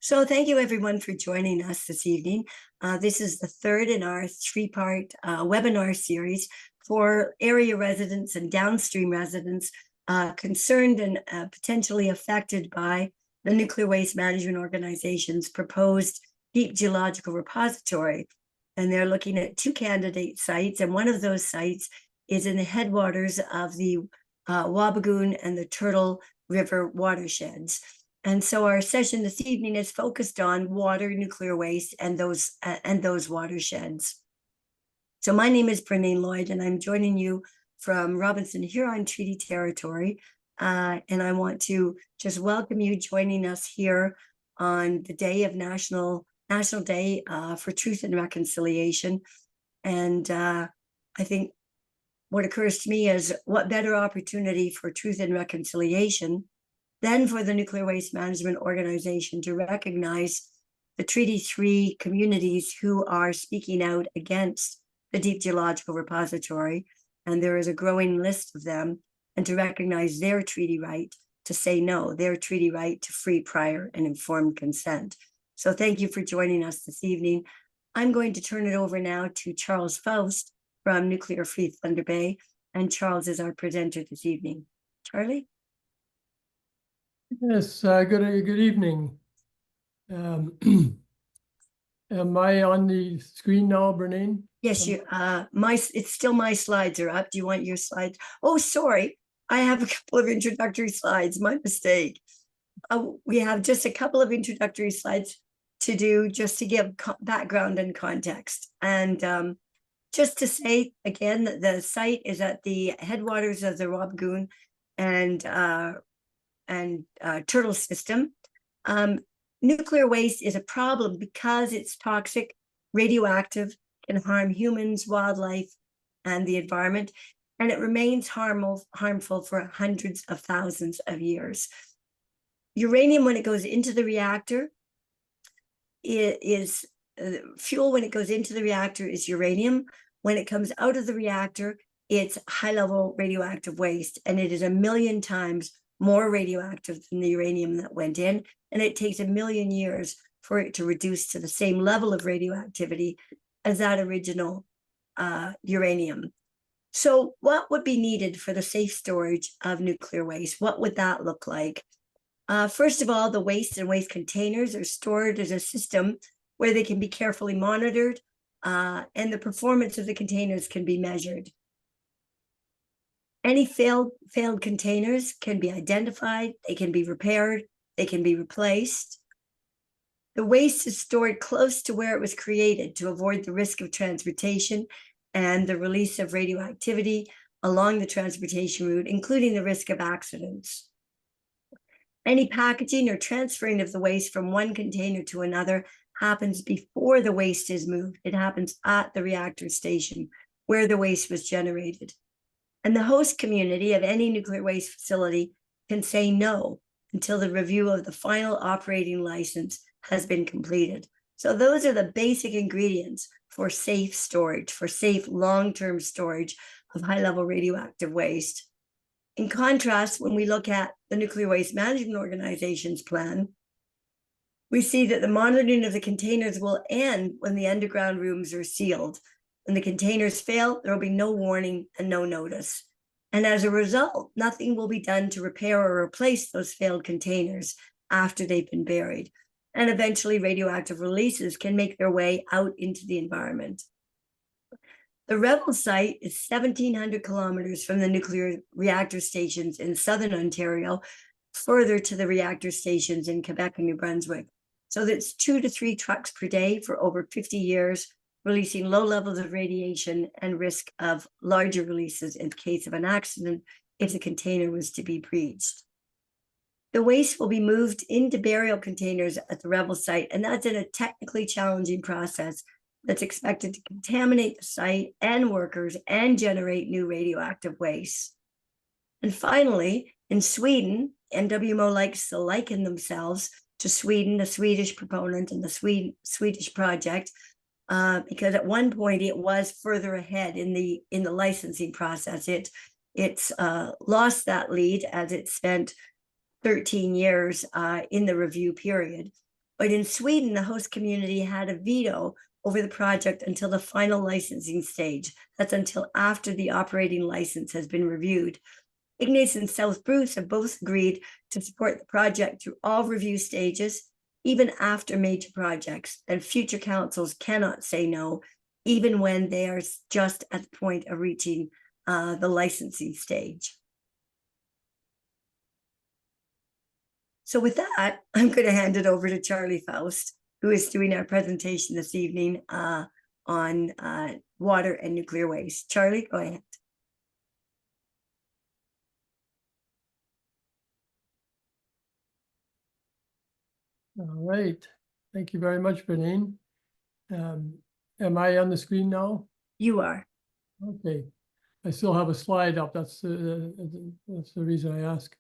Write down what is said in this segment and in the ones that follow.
So thank you everyone for joining us this evening. This is the third in our three-part webinar series for area residents and downstream residents concerned and potentially affected by the Nuclear Waste Management Organization's proposed deep geological repository. And they're looking at two candidate sites, and one of those sites is in the headwaters of the Wabigoon and the Turtle River watersheds. And so our session this evening is focused on water, nuclear waste, and those watersheds. So my name is Bernane Lloyd, and I'm joining you from Robinson Huron Treaty Territory. And I want to just welcome you joining us here on the day of National Day for Truth and Reconciliation. And I think what occurs to me is what better opportunity for truth and reconciliation than for the Nuclear Waste Management Organization to recognize the Treaty 3 communities who are speaking out against the Deep Geological Repository, and there is a growing list of them, and to recognize their treaty right to say no, their treaty right to free, prior, and informed consent. So thank you for joining us this evening. I'm going to turn it over now to Charles Faust from Nuclear Free Thunder Bay, and Charles is our presenter this evening. Charlie? Yes, good evening. Am I on the screen now, Bernane? Yes, it's still my slides are up. Do you want your slides? Oh, sorry. I have a couple of introductory slides. My mistake. We have just a couple of introductory slides to do just to give background and context. And just to say again that the site is at the headwaters of the Wabigoon and turtle system. Nuclear waste is a problem because it's toxic, radioactive, can harm humans, wildlife, and the environment, and it remains harmful for hundreds of thousands of years. Uranium, when it goes into the reactor, fuel when it goes into the reactor is uranium. When it comes out of the reactor, it's high-level radioactive waste, and it is 1 million times more radioactive than the uranium that went in, and it takes 1 million years for it to reduce to the same level of radioactivity as that original uranium. So what would be needed for the safe storage of nuclear waste? What would that look like? First of all, the waste and waste containers are stored as a system where they can be carefully monitored, and the performance of the containers can be measured. Any failed containers can be identified, they can be repaired, they can be replaced. The waste is stored close to where it was created to avoid the risk of transportation and the release of radioactivity along the transportation route, including the risk of accidents. Any packaging or transferring of the waste from one container to another happens before the waste is moved. It happens at the reactor station where the waste was generated. And the host community of any nuclear waste facility can say no until the review of the final operating license has been completed. So those are the basic ingredients for safe storage, for safe long-term storage of high-level radioactive waste. In contrast, when we look at the Nuclear Waste Management Organization's plan, we see that the monitoring of the containers will end when the underground rooms are sealed. When the containers fail, there will be no warning and no notice. And as a result, nothing will be done to repair or replace those failed containers after they've been buried. And eventually radioactive releases can make their way out into the environment. The Rebel site is 1,700 kilometers from the nuclear reactor stations in southern Ontario, further to the reactor stations in Quebec and New Brunswick. So that's 2 to 3 trucks per day for over 50 years, releasing low levels of radiation and risk of larger releases in case of an accident if the container was to be breached. The waste will be moved into burial containers at the Rebel site, and that's in a technically challenging process that's expected to contaminate the site and workers and generate new radioactive waste. And finally, in Sweden, NWMO likes to liken themselves to Sweden, the Swedish proponent and the Swedish project, because at one point it was further ahead in the licensing process. It's lost that lead as it spent 13 years in the review period. But in Sweden, the host community had a veto over the project until the final licensing stage. That's until after the operating license has been reviewed. Ignace and South Bruce have both agreed to support the project through all review stages, even after major projects, and future councils cannot say no, even when they are just at the point of reaching the licensing stage. So with that, I'm going to hand it over to Charlie Faust, who is doing our presentation this evening on water and nuclear waste. Charlie, go ahead. All right. Thank you very much, Bernine. Am I on the screen now? You are. Okay. I still have a slide up. That's the reason I ask.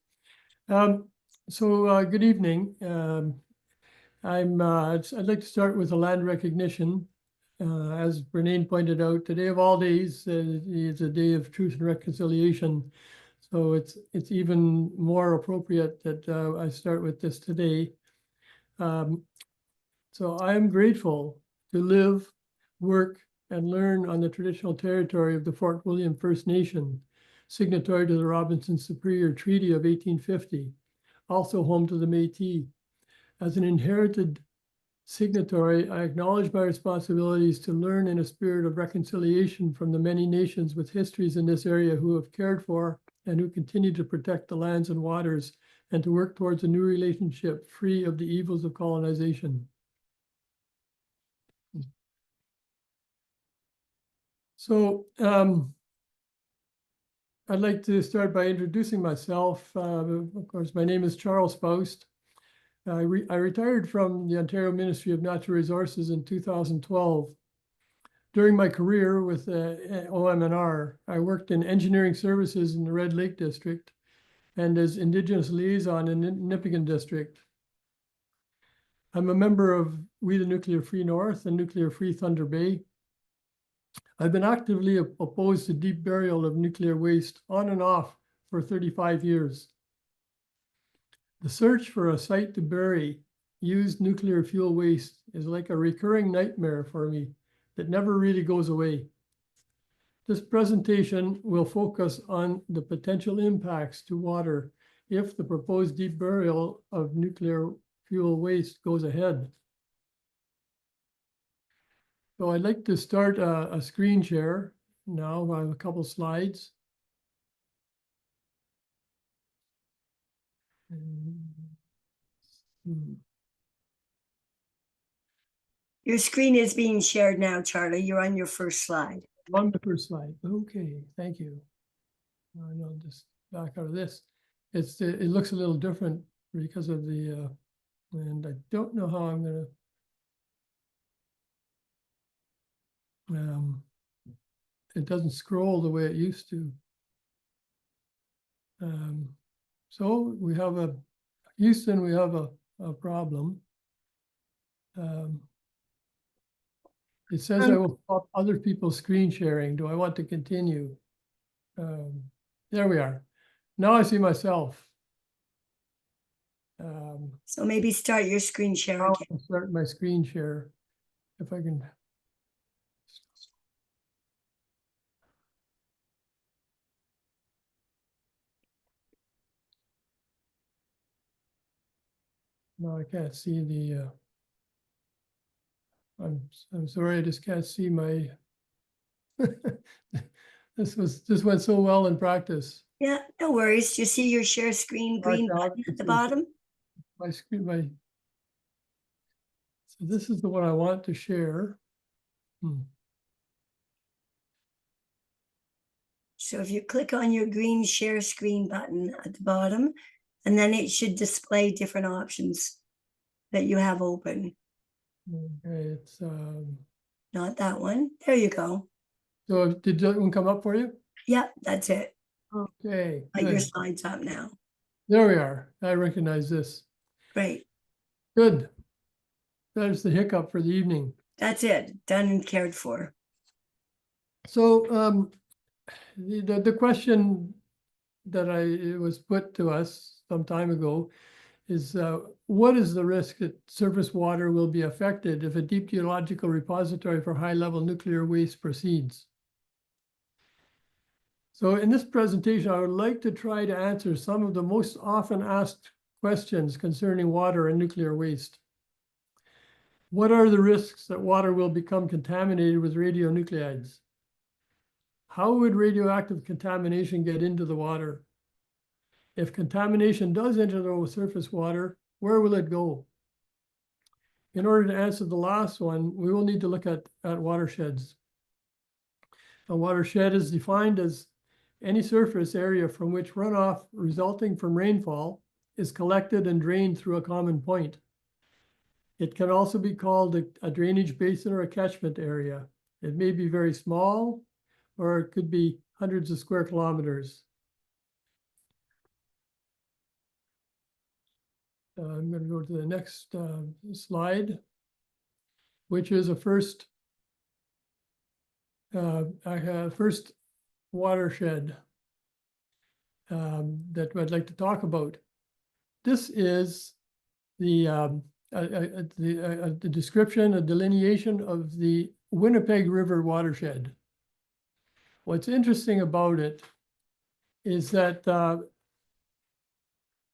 Good evening. I'd like to start with a land recognition. As Bernine pointed out, today of all days is a day of truth and reconciliation. So it's even more appropriate that I start with this today. So I am grateful to live, work, and learn on the traditional territory of the Fort William First Nation, signatory to the Robinson Superior Treaty of 1850, also home to the Métis. As an inherited signatory, I acknowledge my responsibilities to learn in a spirit of reconciliation from the many nations with histories in this area who have cared for and who continue to protect the lands and waters, and to work towards a new relationship free of the evils of colonization. So I'd like to start by introducing myself. Of course, my name is Charles Faust. I retired from the Ontario Ministry of Natural Resources in 2012. During my career with OM&R, I worked in engineering services in the Red Lake District and as Indigenous liaison in Nipigon District. I'm a member of We the Nuclear Free North and Nuclear Free Thunder Bay. I've been actively opposed to deep burial of nuclear waste on and off for 35 years. The search for a site to bury used nuclear fuel waste is like a recurring nightmare for me that never really goes away. This presentation will focus on the potential impacts to water if the proposed deep burial of nuclear fuel waste goes ahead. So I'd like to start a screen share now. I have a couple slides. Your screen is being shared now, Charlie. You're on your first slide. On the first slide. Okay, thank you. I'll just back out of this. It looks a little different because of the, and I don't know how I'm gonna. It doesn't scroll the way it used to. So we have Houston, we have a problem. It says I will stop other people's screen sharing. Do I want to continue? There we are. Now I see myself. So maybe start your screen share again. I'll start my screen share if I can. No, I can't see the. I'm sorry, I just can't see my. This went so well in practice. Yeah, no worries. You see your share screen green button at the bottom? My screen, so this is the one I want to share. So if you click on your green share screen button at the bottom, and then it should display different options that you have open. Okay, it's not that one. There you go. So did that one come up for you? Yeah, that's it. Okay. Your slide's up now. There we are. I recognize this. Great. Good. There's the hiccup for the evening. That's it. Done and cared for. So the question that it was put to us some time ago is what is the risk that surface water will be affected if a deep geological repository for high-level nuclear waste proceeds? So in this presentation, I would like to try to answer some of the most often asked questions concerning water and nuclear waste. What are the risks that water will become contaminated with radionuclides? How would radioactive contamination get into the water? If contamination does enter the surface water, where will it go? In order to answer the last one, we will need to look at watersheds. A watershed is defined as any surface area from which runoff resulting from rainfall is collected and drained through a common point. It can also be called a drainage basin or a catchment area. It may be very small, or it could be hundreds of square kilometers. I'm going to go to the next slide, which is a first watershed that I'd like to talk about. This is the description, a delineation of the Winnipeg River watershed. What's interesting about it is that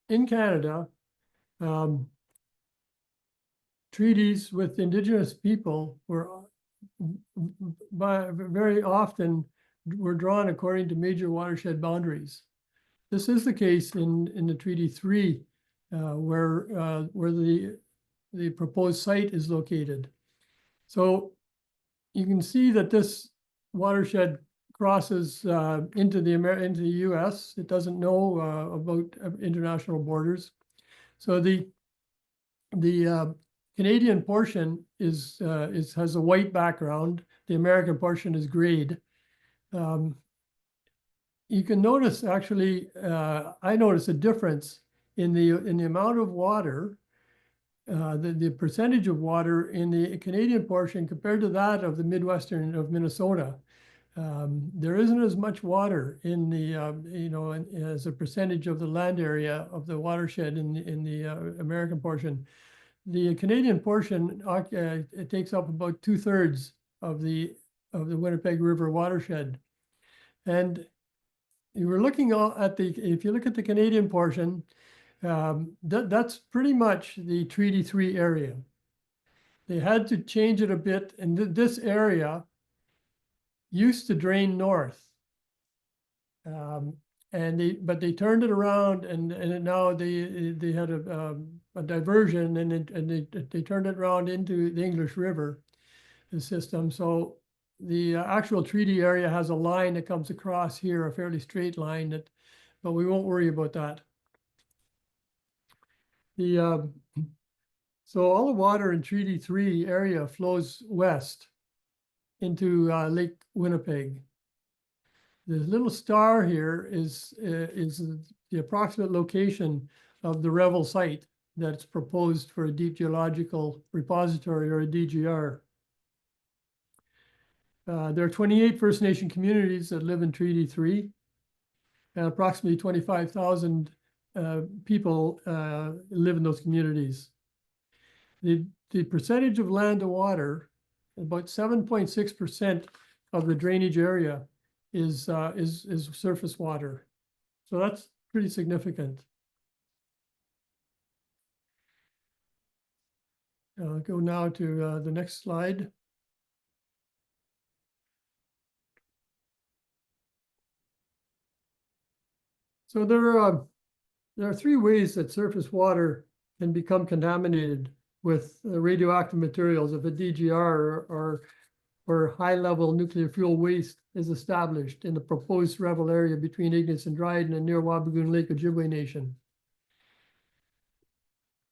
in Canada, treaties with Indigenous people were very often were drawn according to major watershed boundaries. This is the case in the Treaty 3, where the proposed site is located. So you can see that this watershed crosses into the U.S. It doesn't know about international borders. So the Canadian portion has a white background. The American portion is grayed. You can notice, actually, I notice a difference in the amount of water, the percentage of water in the Canadian portion compared to that of the Midwestern of Minnesota. There isn't as much water in the, as a percentage of the land area of the watershed in the American portion. The Canadian portion, it takes up about 2/3 of the Winnipeg River watershed. And you were looking at if you look at the Canadian portion, that's pretty much the Treaty 3 area. They had to change it a bit, and this area used to drain north. But they turned it around, and now they had a diversion, and they turned it around into the English River, the system. So the actual treaty area has a line that comes across here, a fairly straight line, but we won't worry about that. So all the water in Treaty 3 area flows west into Lake Winnipeg. The little star here is the approximate location of the Revel site that's proposed for a deep geological repository, or a DGR. There are 28 First Nation communities that live in Treaty 3, and approximately 25,000 people live in those communities. The percentage of land to water, about 7.6% of the drainage area is surface water. So that's pretty significant. I'll go now to the next slide. So there are 3 ways that surface water can become contaminated with radioactive materials if a DGR or high-level nuclear fuel waste is established in the proposed Revel area between Ignis and Dryden and near Wabigoon Lake Ojibwe Nation.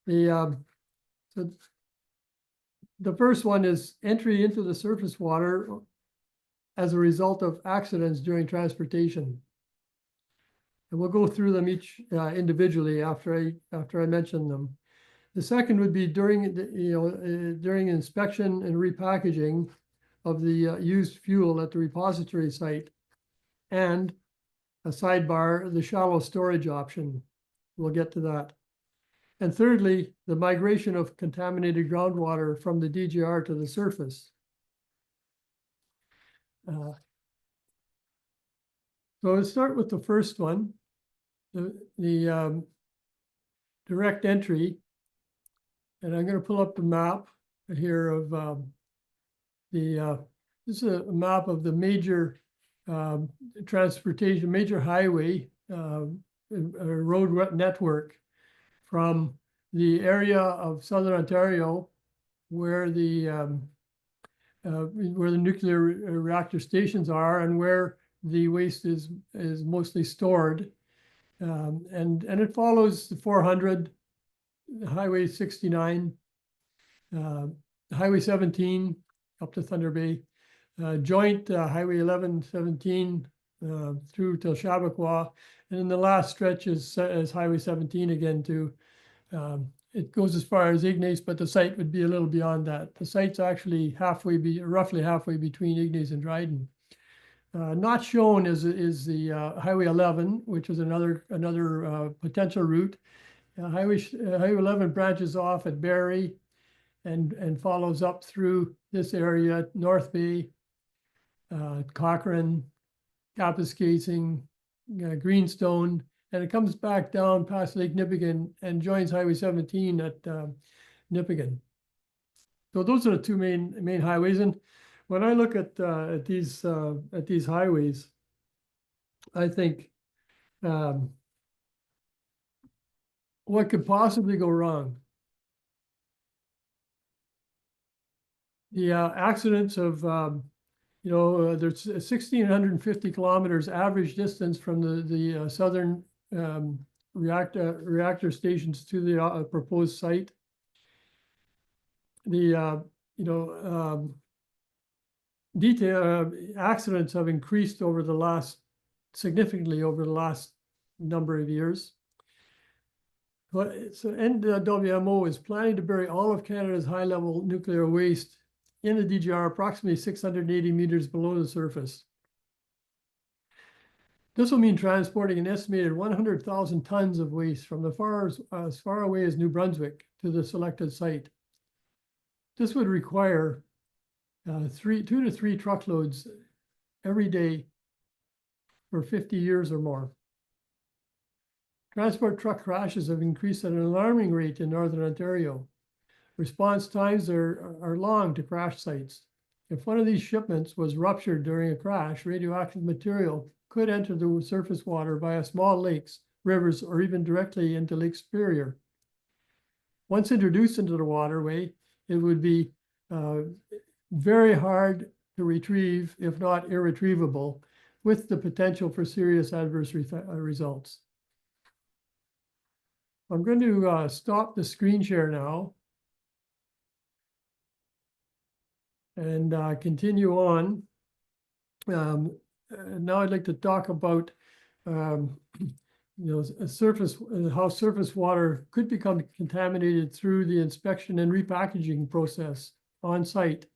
So the first one is entry into the surface water as a result of accidents during transportation. And we'll go through them each individually after I mention them. The second would be during during inspection and repackaging of the used fuel at the repository site, and a sidebar, the shallow storage option. We'll get to that. And thirdly, the migration of contaminated groundwater from the DGR to the surface. So let's start with the first one, the direct entry. And I'm going to pull up the map here of this is a map of the major transportation, major highway road network from the area of Southern Ontario where the nuclear reactor stations are and where the waste is mostly stored. And it follows the 400, Highway 69, Highway 17 up to Thunder Bay, joint Highway 1117 through till Chappaqua, and then the last stretch is Highway 17 again to, it goes as far as Ignace, but the site would be a little beyond that. The site's actually roughly halfway between Ignace and Dryden. Not shown is the Highway 11, which is another potential route. Highway 11 branches off at Barrie and follows up through this area, North Bay, Cochrane, Kapuskasing, Greenstone, and it comes back down past Lake Nipigon and joins Highway 17 at Nipigon. So those are the two main highways. And when I look at these highways, I think what could possibly go wrong? The accidents of there's 1,650 kilometers average distance from the southern reactor stations to the proposed site. The accidents have increased significantly over the last number of years. But so NWMO is planning to bury all of Canada's high-level nuclear waste in the DGR approximately 680 meters below the surface. This will mean transporting an estimated 100,000 tons of waste from as far away as New Brunswick to the selected site. This would require 2 to 3 truckloads every day for 50 years or more. Transport truck crashes have increased at an alarming rate in Northern Ontario. Response times are long to crash sites. If one of these shipments was ruptured during a crash, radioactive material could enter the surface water via small lakes, rivers, or even directly into Lake Superior. Once introduced into the waterway, it would be very hard to retrieve, if not irretrievable, with the potential for serious adverse results. I'm going to stop the screen share now and continue on. Now I'd like to talk about how surface water could become contaminated through the inspection and repackaging process on site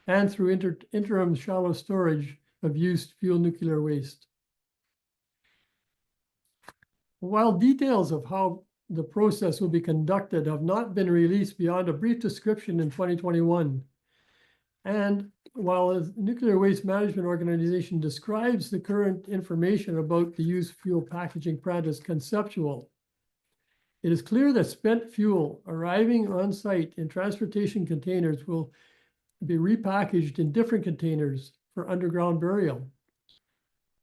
and through interim shallow storage of used fuel nuclear waste. While details of how the process will be conducted have not been released beyond a brief description in 2021. And while the Nuclear Waste Management Organization describes the current information about the used fuel packaging plant as conceptual, it is clear that spent fuel arriving on site in transportation containers will be repackaged in different containers for underground burial.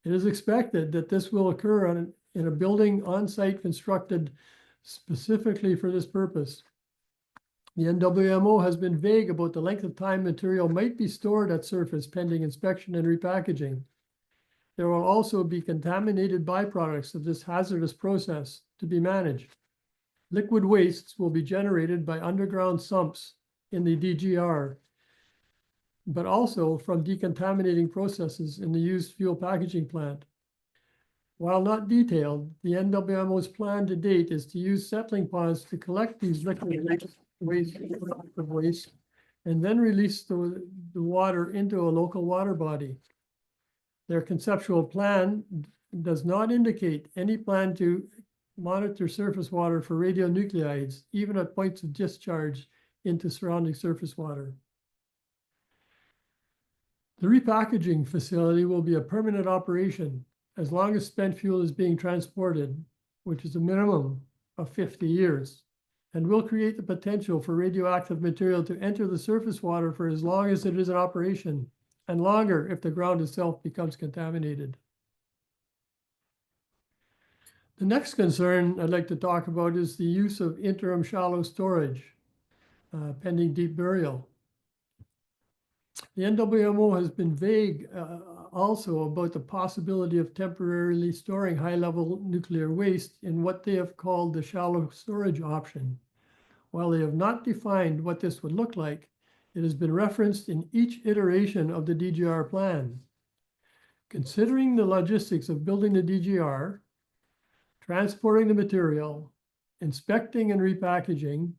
It is expected that this will occur in a building on site constructed specifically for this purpose. The NWMO has been vague about the length of time material might be stored at surface pending inspection and repackaging. There will also be contaminated byproducts of this hazardous process to be managed. Liquid wastes will be generated by underground sumps in the DGR, but also from decontaminating processes in the used fuel packaging plant. While not detailed, the NWMO's plan to date is to use settling ponds to collect these liquid waste and then release the water into a local water body. Their conceptual plan does not indicate any plan to monitor surface water for radionuclides, even at points of discharge into surrounding surface water. The repackaging facility will be a permanent operation as long as spent fuel is being transported, which is a minimum of 50 years, and will create the potential for radioactive material to enter the surface water for as long as it is in operation, and longer if the ground itself becomes contaminated. The next concern I'd like to talk about is the use of interim shallow storage, pending deep burial. The NWMO has been vague also about the possibility of temporarily storing high-level nuclear waste in what they have called the shallow storage option. While they have not defined what this would look like, it has been referenced in each iteration of the DGR plan. Considering the logistics of building the DGR, transporting the material, inspecting and repackaging,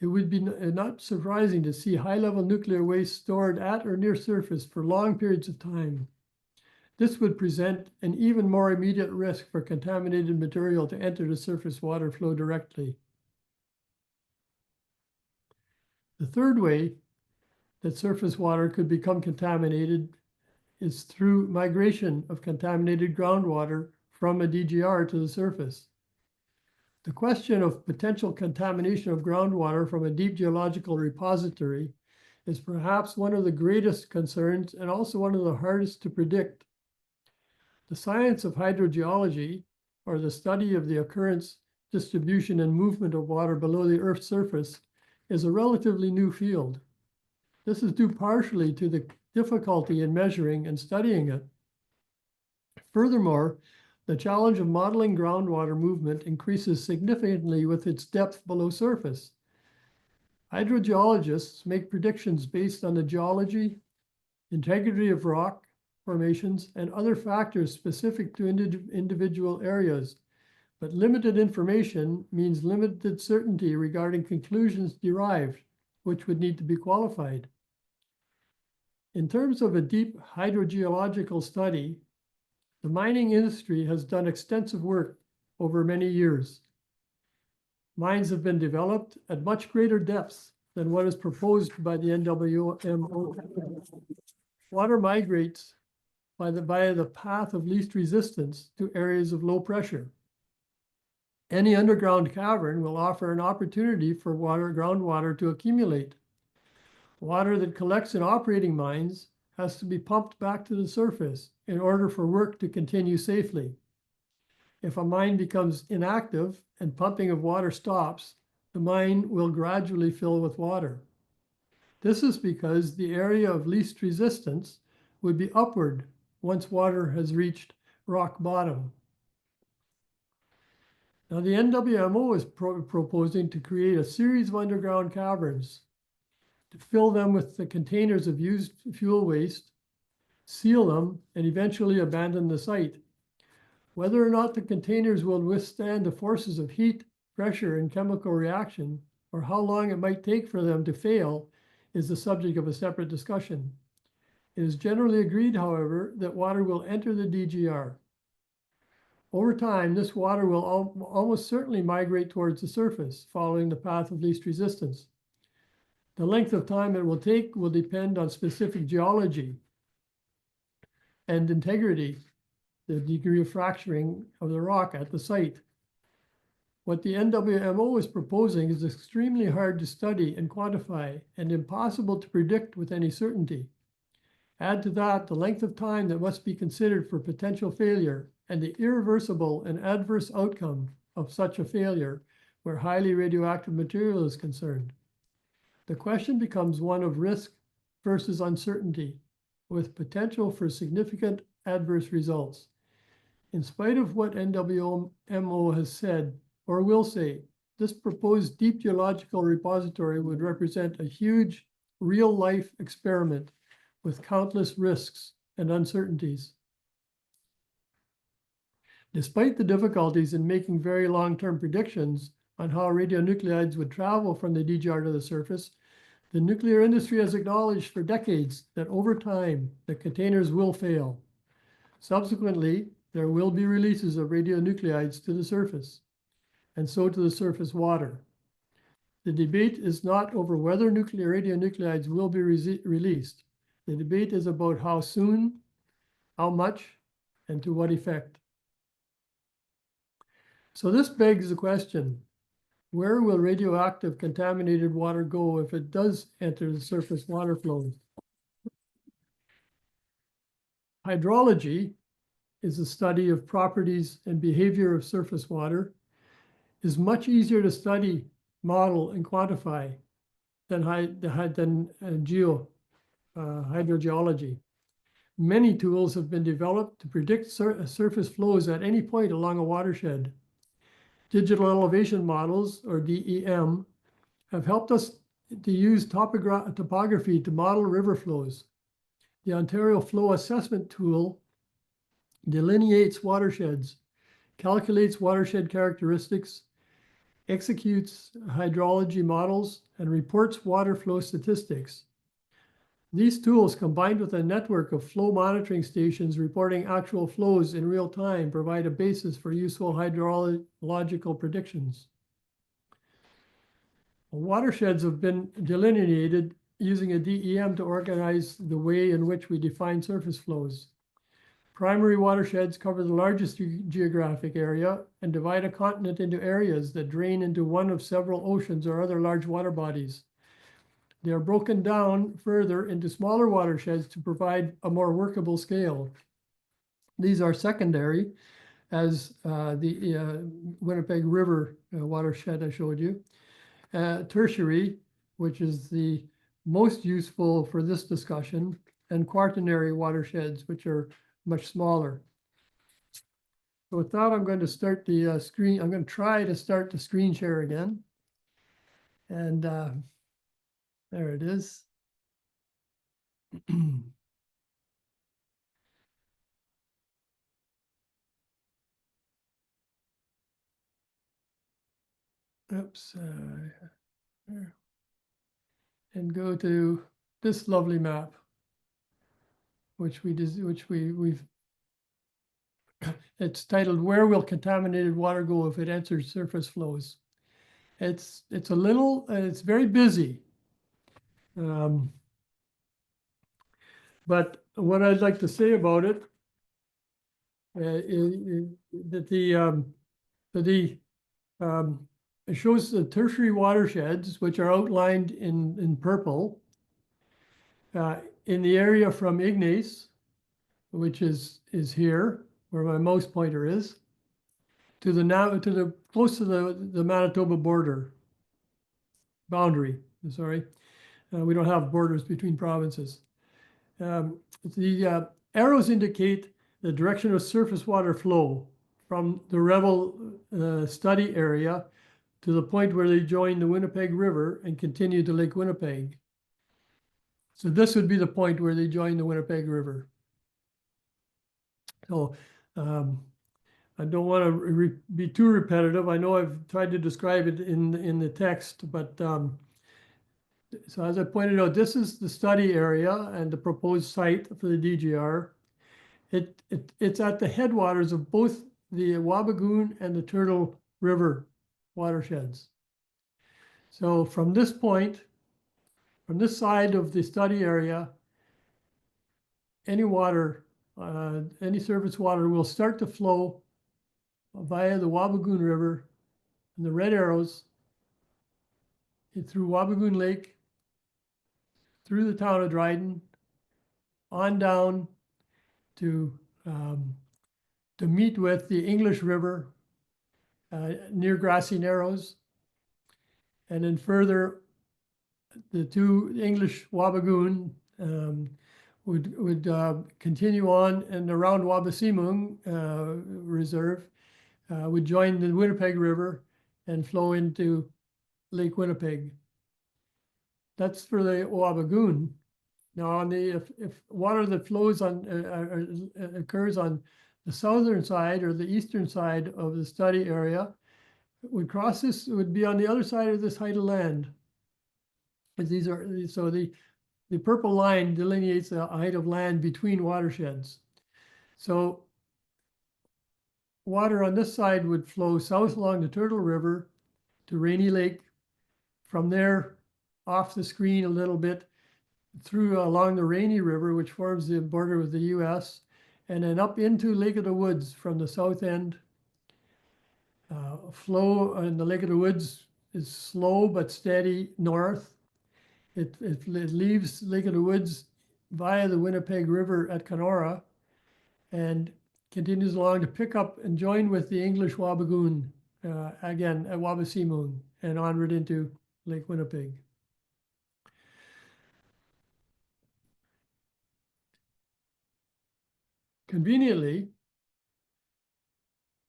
it would be not surprising to see high-level nuclear waste stored at or near surface for long periods of time. This would present an even more immediate risk for contaminated material to enter the surface water flow directly. The third way that surface water could become contaminated is through migration of contaminated groundwater from a DGR to the surface. The question of potential contamination of groundwater from a deep geological repository is perhaps one of the greatest concerns and also one of the hardest to predict. The science of hydrogeology, or the study of the occurrence, distribution, and movement of water below the Earth's surface, is a relatively new field. This is due partially to the difficulty in measuring and studying it. Furthermore, the challenge of modeling groundwater movement increases significantly with its depth below surface. Hydrogeologists make predictions based on the geology, integrity of rock formations, and other factors specific to individual areas. But limited information means limited certainty regarding conclusions derived, which would need to be qualified. In terms of a deep hydrogeological study, the mining industry has done extensive work over many years. Mines have been developed at much greater depths than what is proposed by the NWMO. Water migrates by the path of least resistance to areas of low pressure. Any underground cavern will offer an opportunity for groundwater to accumulate. Water that collects in operating mines has to be pumped back to the surface in order for work to continue safely. If a mine becomes inactive and pumping of water stops, the mine will gradually fill with water. This is because the area of least resistance would be upward once water has reached rock bottom. Now, the NWMO is proposing to create a series of underground caverns to fill them with the containers of used fuel waste, seal them, and eventually abandon the site. Whether or not the containers will withstand the forces of heat, pressure, and chemical reaction, or how long it might take for them to fail, is the subject of a separate discussion. It is generally agreed, however, that water will enter the DGR. Over time, this water will almost certainly migrate towards the surface, following the path of least resistance. The length of time it will take will depend on specific geology and integrity, the degree of fracturing of the rock at the site. What the NWMO is proposing is extremely hard to study and quantify and impossible to predict with any certainty. Add to that the length of time that must be considered for potential failure and the irreversible and adverse outcome of such a failure where highly radioactive material is concerned. The question becomes one of risk versus uncertainty, with potential for significant adverse results. In spite of what NWMO has said or will say, this proposed deep geological repository would represent a huge real-life experiment with countless risks and uncertainties. Despite the difficulties in making very long-term predictions on how radionuclides would travel from the DGR to the surface, the nuclear industry has acknowledged for decades that over time, the containers will fail. Subsequently, there will be releases of radionuclides to the surface. and so to the surface water. The debate is not over whether nuclear radionuclides will be released. The debate is about how soon, how much, and to what effect. So this begs the question, where will radioactive contaminated water go if it does enter the surface water flows? Hydrology is the study of properties and behavior of surface water, is much easier to study, model, and quantify than hydrogeology. Many tools have been developed to predict surface flows at any point along a watershed. Digital elevation models, or DEM, have helped us to use topography to model river flows. The Ontario Flow Assessment Tool delineates watersheds, calculates watershed characteristics, executes hydrology models, and reports water flow statistics. These tools, combined with a network of flow monitoring stations reporting actual flows in real time, provide a basis for useful hydrological predictions. Watersheds have been delineated using a DEM to organize the way in which we define surface flows. Primary watersheds cover the largest geographic area and divide a continent into areas that drain into one of several oceans or other large water bodies. They are broken down further into smaller watersheds to provide a more workable scale. These are secondary, as the Winnipeg River watershed I showed you. Tertiary, which is the most useful for this discussion, and quaternary watersheds, which are much smaller. So with that, I'm going to start the screen. I'm going to try to start the screen share again. And there it is. Oops. There. And go to this lovely map, which we've. It's titled "Where Will Contaminated Water Go If It Enters Surface Flows?" It's a little. It's very busy. But what I'd like to say about it is that it shows the tertiary watersheds, which are outlined in purple, in the area from Ignace, which is here, where my mouse pointer is, to the close to the Manitoba border boundary. Sorry, we don't have borders between provinces. The arrows indicate the direction of surface water flow from the Rebel study area to the point where they join the Winnipeg River and continue to Lake Winnipeg. So this would be the point where they join the Winnipeg River. So I don't want to be too repetitive. I know I've tried to describe it in the text, but so as I pointed out, this is the study area and the proposed site for the DGR. It's at the headwaters of both the Wabigoon and the Turtle River watersheds. So from this point, from this side of the study area, any water, any surface water will start to flow via the Wabigoon River and the red arrows through Wabigoon Lake, through the town of Dryden, on down to meet with the English River near Grassy Narrows, and then further the two English Wabigoon would continue on and around Wabaseemoong Reserve would join the Winnipeg River and flow into Lake Winnipeg. That's for the Wabigoon. Now, on the if water that flows on occurs on the southern side or the eastern side of the study area, would cross this, would be on the other side of this height of land. These are so the purple line delineates the height of land between watersheds. So water on this side would flow south along the Turtle River to Rainy Lake. From there, off the screen a little bit, through along the Rainy River, which forms the border with the US, and then up into Lake of the Woods from the south end. Flow in the Lake of the Woods is slow but steady north. It leaves Lake of the Woods via the Winnipeg River at Kenora and continues along to pick up and join with the English Wabigoon, again at Wabaseemoong, and onward into Lake Winnipeg. Conveniently,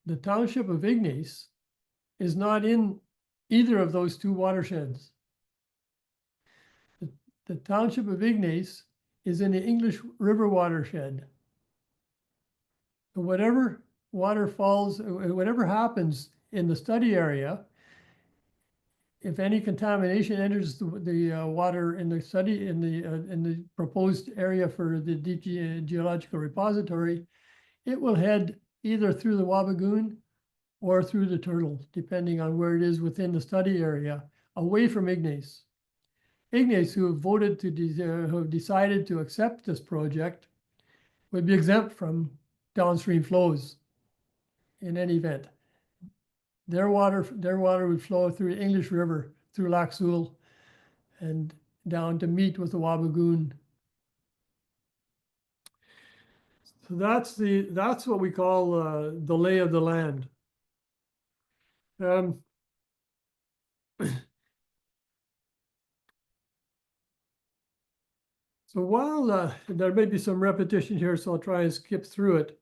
the township of Ignace is not in either of those two watersheds. The township of Ignace is in the English River watershed. So whatever water falls, whatever happens in the study area, if any contamination enters the water in the study in the proposed area for the deep geological repository, it will head either through the Wabigoon or through the Turtle, depending on where it is within the study area, away from Ignace. Ignace, who have decided to accept this project, would be exempt from downstream flows in any event. Their water would flow through the English River, through Lac Seul, and down to meet with the Wabigoon. So that's what we call the lay of the land. So while there may be some repetition here, so I'll try and skip through it.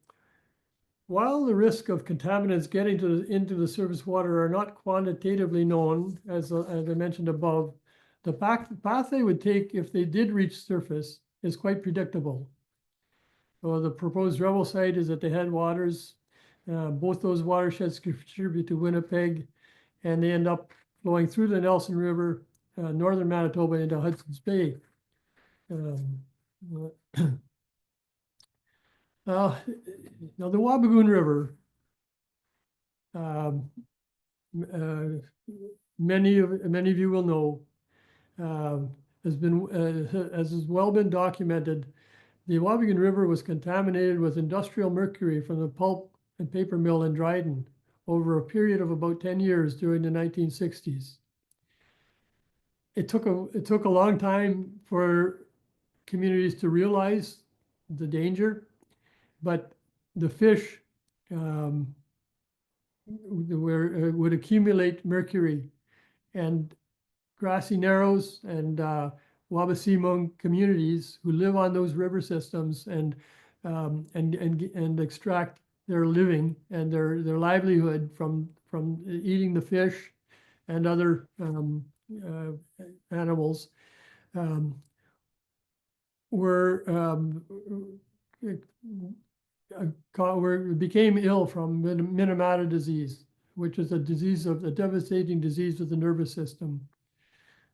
While the risk of contaminants getting into the surface water are not quantitatively known, as I mentioned above, the path they would take if they did reach surface is quite predictable. So the proposed Rebel site is at the headwaters. Both those watersheds contribute to Winnipeg, and they end up flowing through the Nelson River, northern Manitoba into Hudson's Bay. Now the Wabigoon River, many of you will know, has well been documented. The Wabigoon River was contaminated with industrial mercury from the pulp and paper mill in Dryden over a period of about 10 years during the 1960s. It took a long time for communities to realize the danger, but the fish would accumulate mercury, and Grassy Narrows and Wabaseemoong communities who live on those river systems and extract their living and their livelihood from eating the fish and other animals became ill from Minamata disease, which is a devastating disease of the nervous system.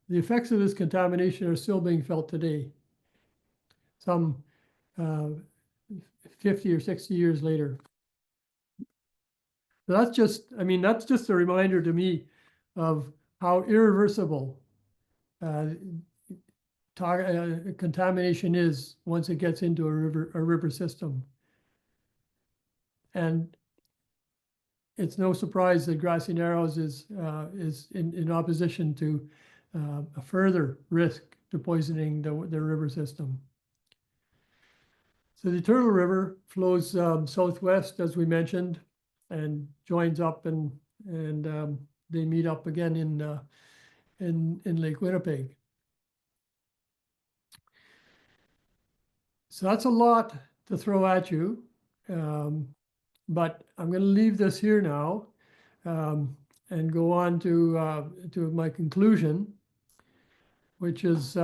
The effects of this contamination are still being felt today, some 50 or 60 years later. So that's just a reminder to me of how irreversible contamination is once it gets into a river system. And it's no surprise that Grassy Narrows is in opposition to a further risk to poisoning the river system. So the Turtle River flows southwest, as we mentioned, and joins up, and they meet up again in Lake Winnipeg. So that's a lot to throw at you, but I'm going to leave this here now and go on to my conclusion, which is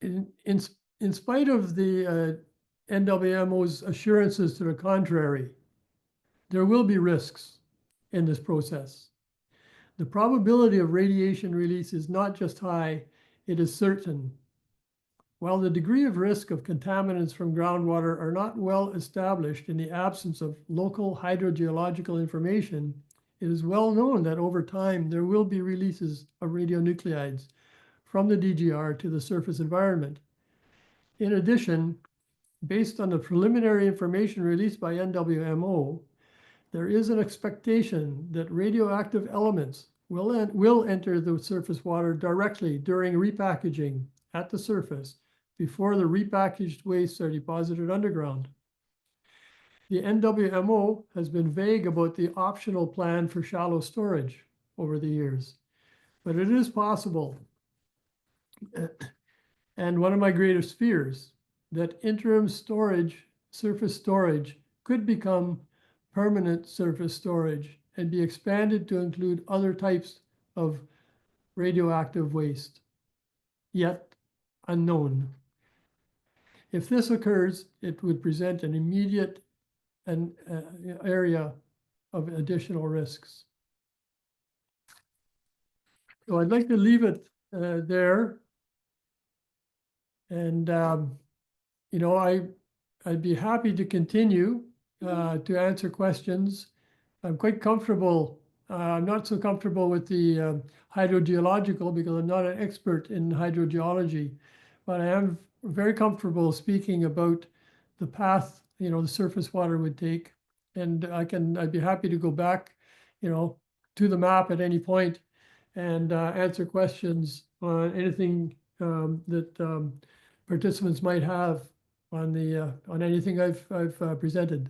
in spite of the NWMO's assurances to the contrary, there will be risks in this process. The probability of radiation release is not just high, it is certain. While the degree of risk of contaminants from groundwater are not well established in the absence of local hydrogeological information, it is well known that over time there will be releases of radionuclides from the DGR to the surface environment. In addition, based on the preliminary information released by NWMO, there is an expectation that radioactive elements will enter the surface water directly during repackaging at the surface before the repackaged wastes are deposited underground. The NWMO has been vague about the optional plan for shallow storage over the years, but it is possible. And one of my greatest fears, that interim storage, surface storage, could become permanent surface storage and be expanded to include other types of radioactive waste, yet unknown. If this occurs, it would present an immediate area of additional risks. So I'd like to leave it there. And, you know, I'd be happy to continue to answer questions. I'm quite comfortable. I'm not so comfortable with the hydrogeological because I'm not an expert in hydrogeology, but I am very comfortable speaking about the path, you know, the surface water would take. And I'd be happy to go back, you know, to the map at any point and answer questions on anything that participants might have on anything I've presented.